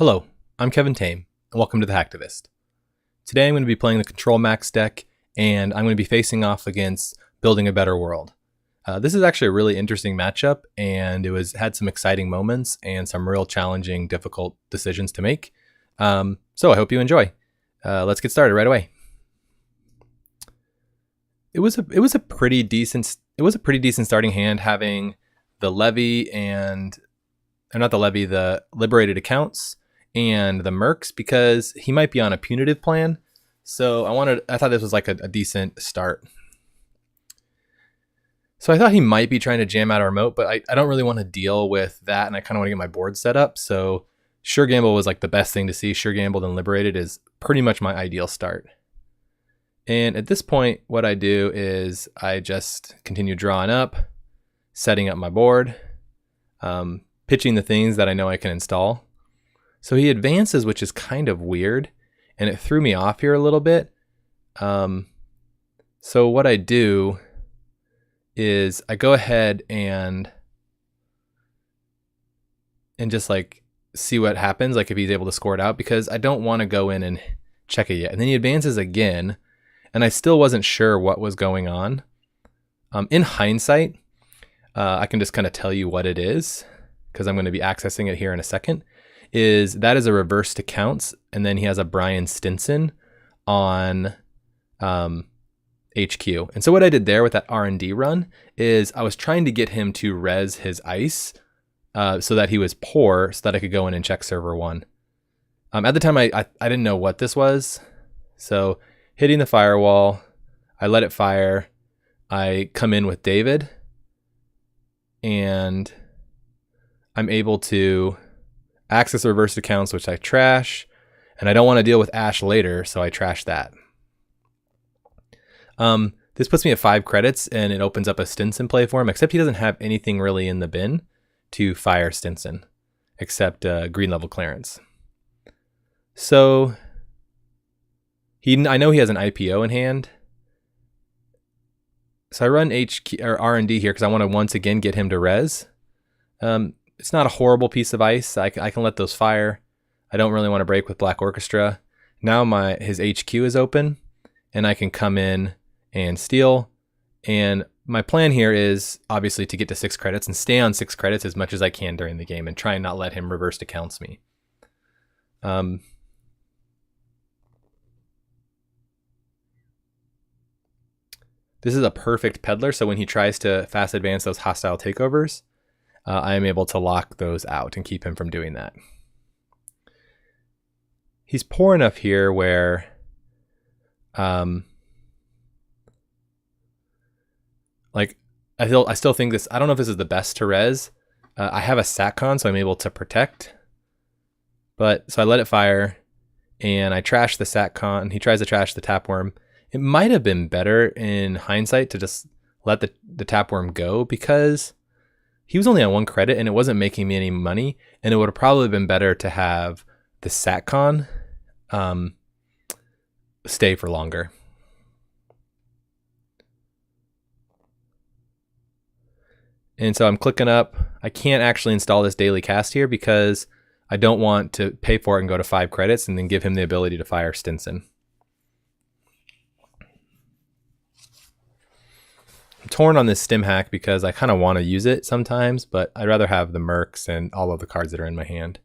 Hello, I'm Kevin Tame, and welcome to the Hacktivist. Today I'm going to be playing the Control Maxx deck, and I'm going to be facing off against Building a Better World. This is actually a really interesting matchup, and it had some exciting moments and some real challenging, difficult decisions to make. So I hope you enjoy. Let's get started right away. It was a pretty decent starting hand, having the levy the liberated accounts and the mercs, because he might be on a punitive plan. So I thought this was like a decent start. So I thought he might be trying to jam out our moat, but I don't really want to deal with that, and I kind of want to get my board set up. So Sure Gamble was like the best thing to see. Sure Gambled and Liberated is pretty much my ideal start. And at this point, what I do is I just continue drawing up, setting up my board, pitching the things that I know I can install. So he advances, which is kind of weird, and it threw me off here a little bit. So what I do is I go ahead and just like see what happens, like if he's able to score it out, because I don't want to go in and check it yet. And then he advances again, and I still wasn't sure what was going on. In hindsight, I can just kind of tell you what it is, because I'm going to be accessing it here in a second. That is a reverse to counts, and then he has a Brian Stinson on HQ. And so what I did there with that R&D run is I was trying to get him to res his ice so that he was poor, so that I could go in and check server 1. At the time, I didn't know what this was. So hitting the firewall, I let it fire. I come in with David, and I'm able to access reverse accounts, which I trash, and I don't want to deal with Ash later, so I trash that. This puts me at 5 credits, and it opens up a Stinson play for him, except he doesn't have anything really in the bin to fire Stinson, except green level clearance. So I know he has an IPO in hand. So I run HQ or R&D here because I want to once again get him to res. It's not a horrible piece of ice. I can let those fire. I don't really want to break with Black Orchestra. Now his HQ is open, and I can come in and steal. And my plan here is obviously to get to 6 credits and stay on 6 credits as much as I can during the game, and try and not let him reverse accounts me. This is a perfect peddler, so when he tries to fast advance those hostile takeovers, I am able to lock those out and keep him from doing that. He's poor enough here where I still think this, I don't know if this is the best to res. I have a SatCon, so I'm able to protect. So I let it fire, and I trash the SatCon. He tries to trash the Tapworm. It might have been better in hindsight to just let the Tapworm go, because he was only on 1 credit and it wasn't making me any money, and it would have probably been better to have the SatCon stay for longer. And so I'm clicking up. I can't actually install this daily cast here because I don't want to pay for it and go to 5 credits and then give him the ability to fire Stinson. I'm torn on this stim hack because I kind of want to use it sometimes, but I'd rather have the mercs and all of the cards that are in my hand.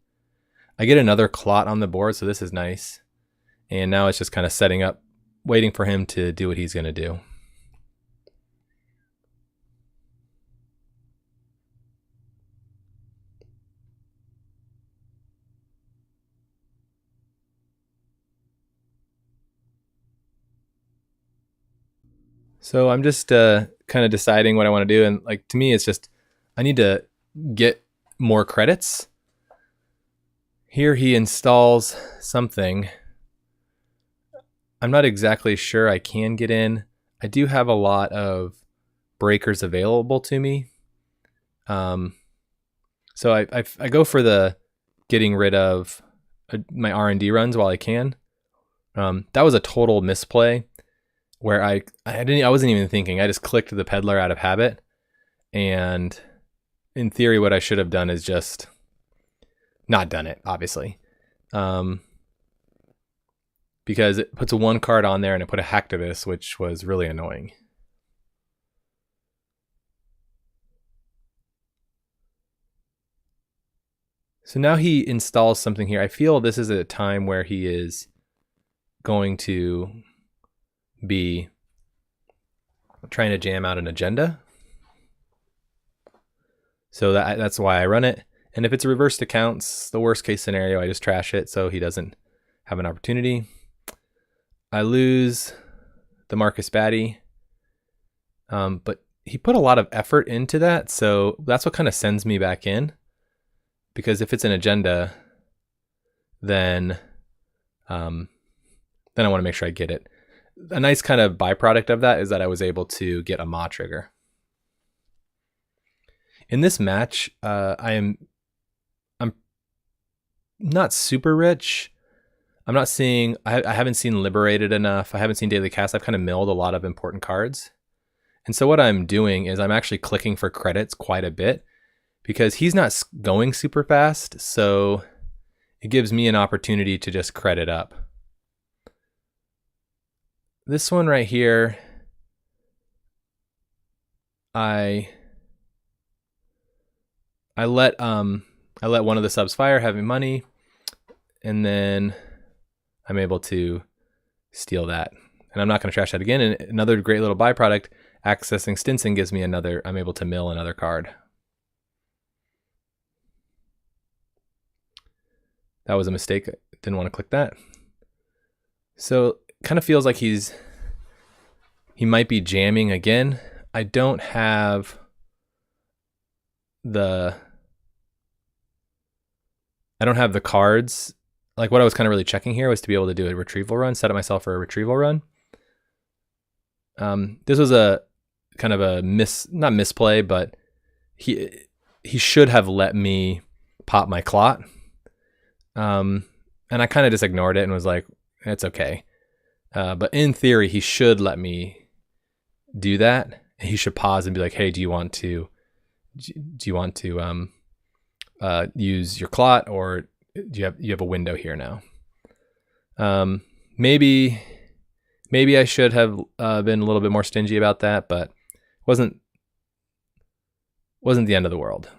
I get another clot on the board, so this is nice. And now it's just kind of setting up, waiting for him to do what he's going to do. So I'm just kind of deciding what I want to do. And like, to me, it's just, I need to get more credits. Here he installs something. I'm not exactly sure I can get in. I do have a lot of breakers available to me. So I go for the getting rid of my R&D runs while I can. That was a total misplay, where I wasn't even thinking. I just clicked the peddler out of habit, and in theory what I should have done is just not done it, obviously. because it puts a 1 card on there and it put a hacktivist, which was really annoying. So now he installs something here. I feel this is a time where he is going to be trying to jam out an agenda. So that's why I run it. And if it's a reversed accounts, the worst case scenario, I just trash it so he doesn't have an opportunity. I lose the Marcus Batty, but he put a lot of effort into that, so that's what kind of sends me back in. Because if it's an agenda, then I want to make sure I get it. A nice kind of byproduct of that is that I was able to get a Ma trigger. In this match, I'm not super rich. I haven't seen Liberated enough. I haven't seen Daily Cast. I've kind of milled a lot of important cards. And so what I'm doing is I'm actually clicking for credits quite a bit because he's not going super fast. So it gives me an opportunity to just credit up. This one right here, I let one of the subs fire, having money, and then I'm able to steal that. And I'm not going to trash that again. And another great little byproduct, accessing Stinson gives me I'm able to mill another card. That was a mistake. Didn't want to click that. So kind of feels like he might be jamming again. I don't have the cards. Like what I was kind of really checking here was to be able to do a retrieval run, set up myself for a retrieval run. This was a kind of a not misplay, but he should have let me pop my clot. And I kind of just ignored it and was like, it's okay. But in theory, he should let me do that. He should pause and be like, hey, do you want to use your clot, or do you have a window here now? Maybe I should have been a little bit more stingy about that, but wasn't the end of the world.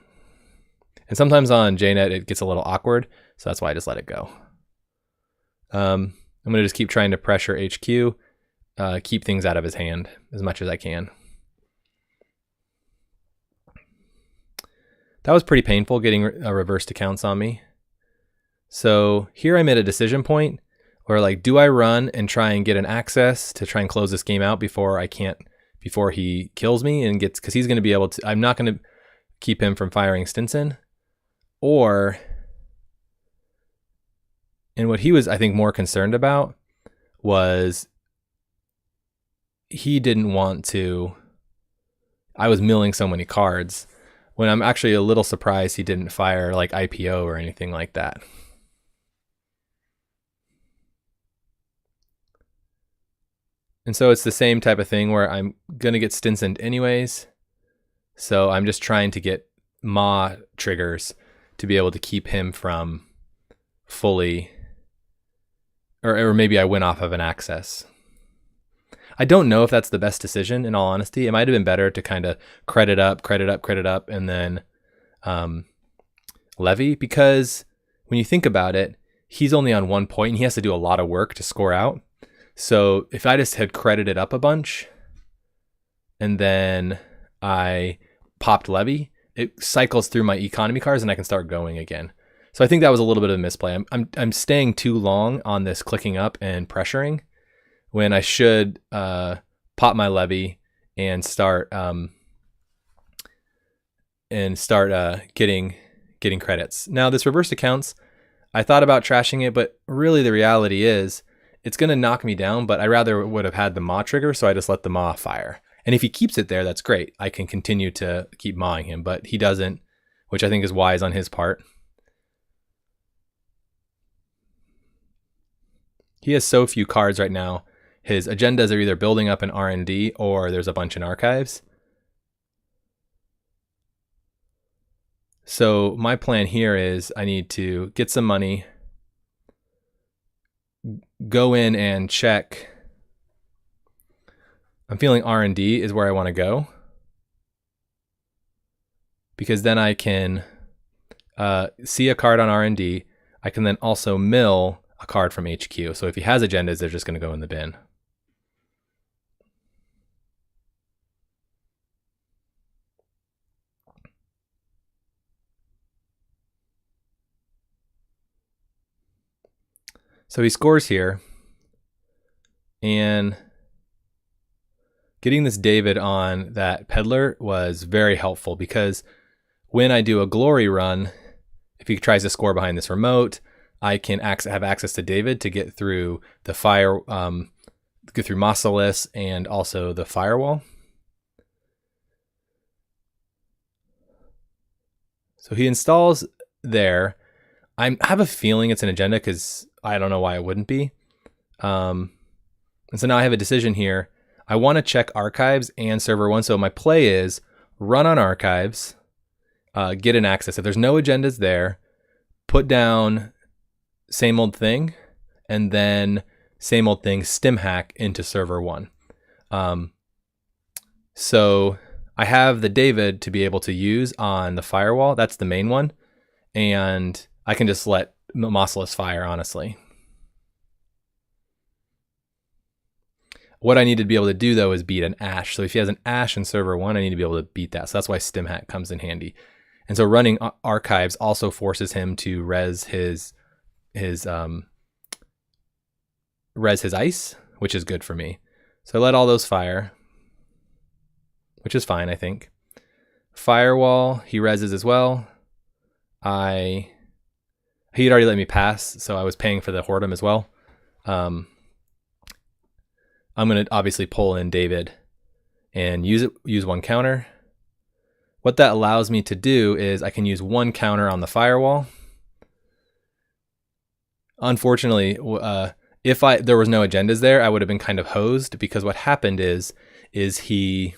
And sometimes on JNet it gets a little awkward, so that's why I just let it go. I'm gonna just keep trying to pressure HQ, keep things out of his hand as much as I can. That was pretty painful, getting a reversed accounts on me. So here I'm at a decision point where, like, do I run and try and get an access to try and close this game out before he kills me and gets, because he's going to be able to, I'm not going to keep him from firing Stinson. Or, and what he was, I think, more concerned about was he didn't want to, I was milling so many cards, when I'm actually a little surprised he didn't fire like IPO or anything like that. And so it's the same type of thing where I'm going to get Stinsoned anyways. So I'm just trying to get Ma triggers to be able to keep him from fully, or maybe I win off of an access. I don't know if that's the best decision, in all honesty. It might have been better to kind of credit up, and then levy, because when you think about it, he's only on 1 point and he has to do a lot of work to score out. So if I just had credited up a bunch and then I popped levy, it cycles through my economy cards and I can start going again. So I think that was a little bit of a misplay. I'm staying too long on this clicking up and pressuring, when I should pop my levy and start getting credits. Now this reverse accounts, I thought about trashing it, but really the reality is it's going to knock me down, but I rather would have had the Ma trigger, so I just let the Ma fire. And if he keeps it there, that's great. I can continue to keep Ma'ing him, but he doesn't, which I think is wise on his part. He has so few cards right now. His agendas are either building up in R&D or there's a bunch in archives. So my plan here is I need to get some money, go in and check. I'm feeling R&D is where I want to go, because then I can see a card on R&D. I can then also mill a card from HQ. So if he has agendas, they're just going to go in the bin. So he scores here, and getting this David on that peddler was very helpful, because when I do a glory run, if he tries to score behind this remote, I can have access to David to get through the fire, go through Mausolus and also the firewall. So he installs there. I have a feeling it's an agenda, because I don't know why it wouldn't be. And so now I have a decision here. I want to check archives and server 1. So my play is run on archives, get an access. If there's no agendas there, put down same old thing, and then same old thing, stim hack into server 1. So I have the David to be able to use on the firewall. That's the main one. And I can just let Mausolus fire, honestly. What I need to be able to do, though, is beat an Ash. So if he has an Ash in server 1, I need to be able to beat that. So that's why stim hack comes in handy. And so running archives also forces him to res his ice, which is good for me. So I let all those fire, which is fine, I think. Firewall, he reses as well. He had already let me pass, so I was paying for the Whoredom as well. I'm going to obviously pull in David and use one counter. What that allows me to do is I can use one counter on the firewall. Unfortunately, if there was no agendas there, I would have been kind of hosed, because what happened is he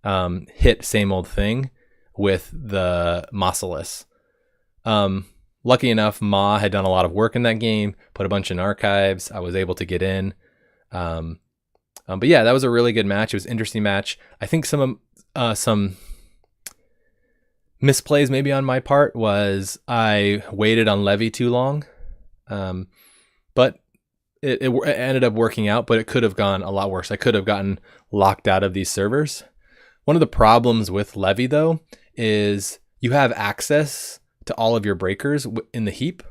hit same old thing with the Mausolus. Lucky enough, Ma had done a lot of work in that game, put a bunch in archives. I was able to get in. But yeah, that was a really good match. It was an interesting match. I think some misplays maybe on my part was I waited on levy too long. But it ended up working out, but it could have gone a lot worse. I could have gotten locked out of these servers. One of the problems with levy, though, is you have access to all of your breakers in the heap.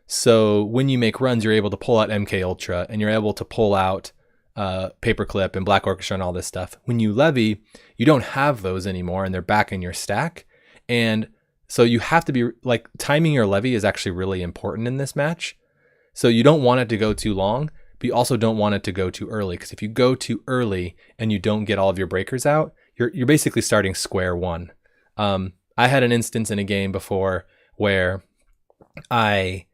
So when you make runs, you're able to pull out MK Ultra, and you're able to pull out Paperclip and Black Orchestra and all this stuff. When you levy, you don't have those anymore, and they're back in your stack. And so you have to be like, timing your levy is actually really important in this match. So you don't want it to go too long, but you also don't want it to go too early, because if you go too early and you don't get all of your breakers out, you're basically starting square one. I had an instance in a game before where I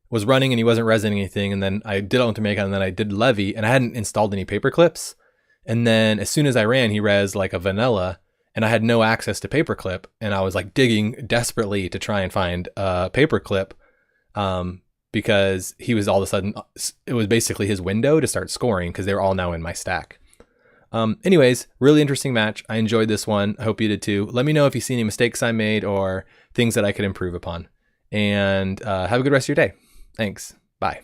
was running and he wasn't resing anything, and then I did Ultimate, and then I did levy, and I hadn't installed any paper clips. And then as soon as I ran, he res like a vanilla, and I had no access to paperclip, and I was like digging desperately to try and find a paperclip, because he was all of a sudden, it was basically his window to start scoring, because they were all now in my stack. Anyways, really interesting match. I enjoyed this one. I hope you did too. Let me know if you see any mistakes I made or things that I could improve upon. And have a good rest of your day. Thanks. Bye.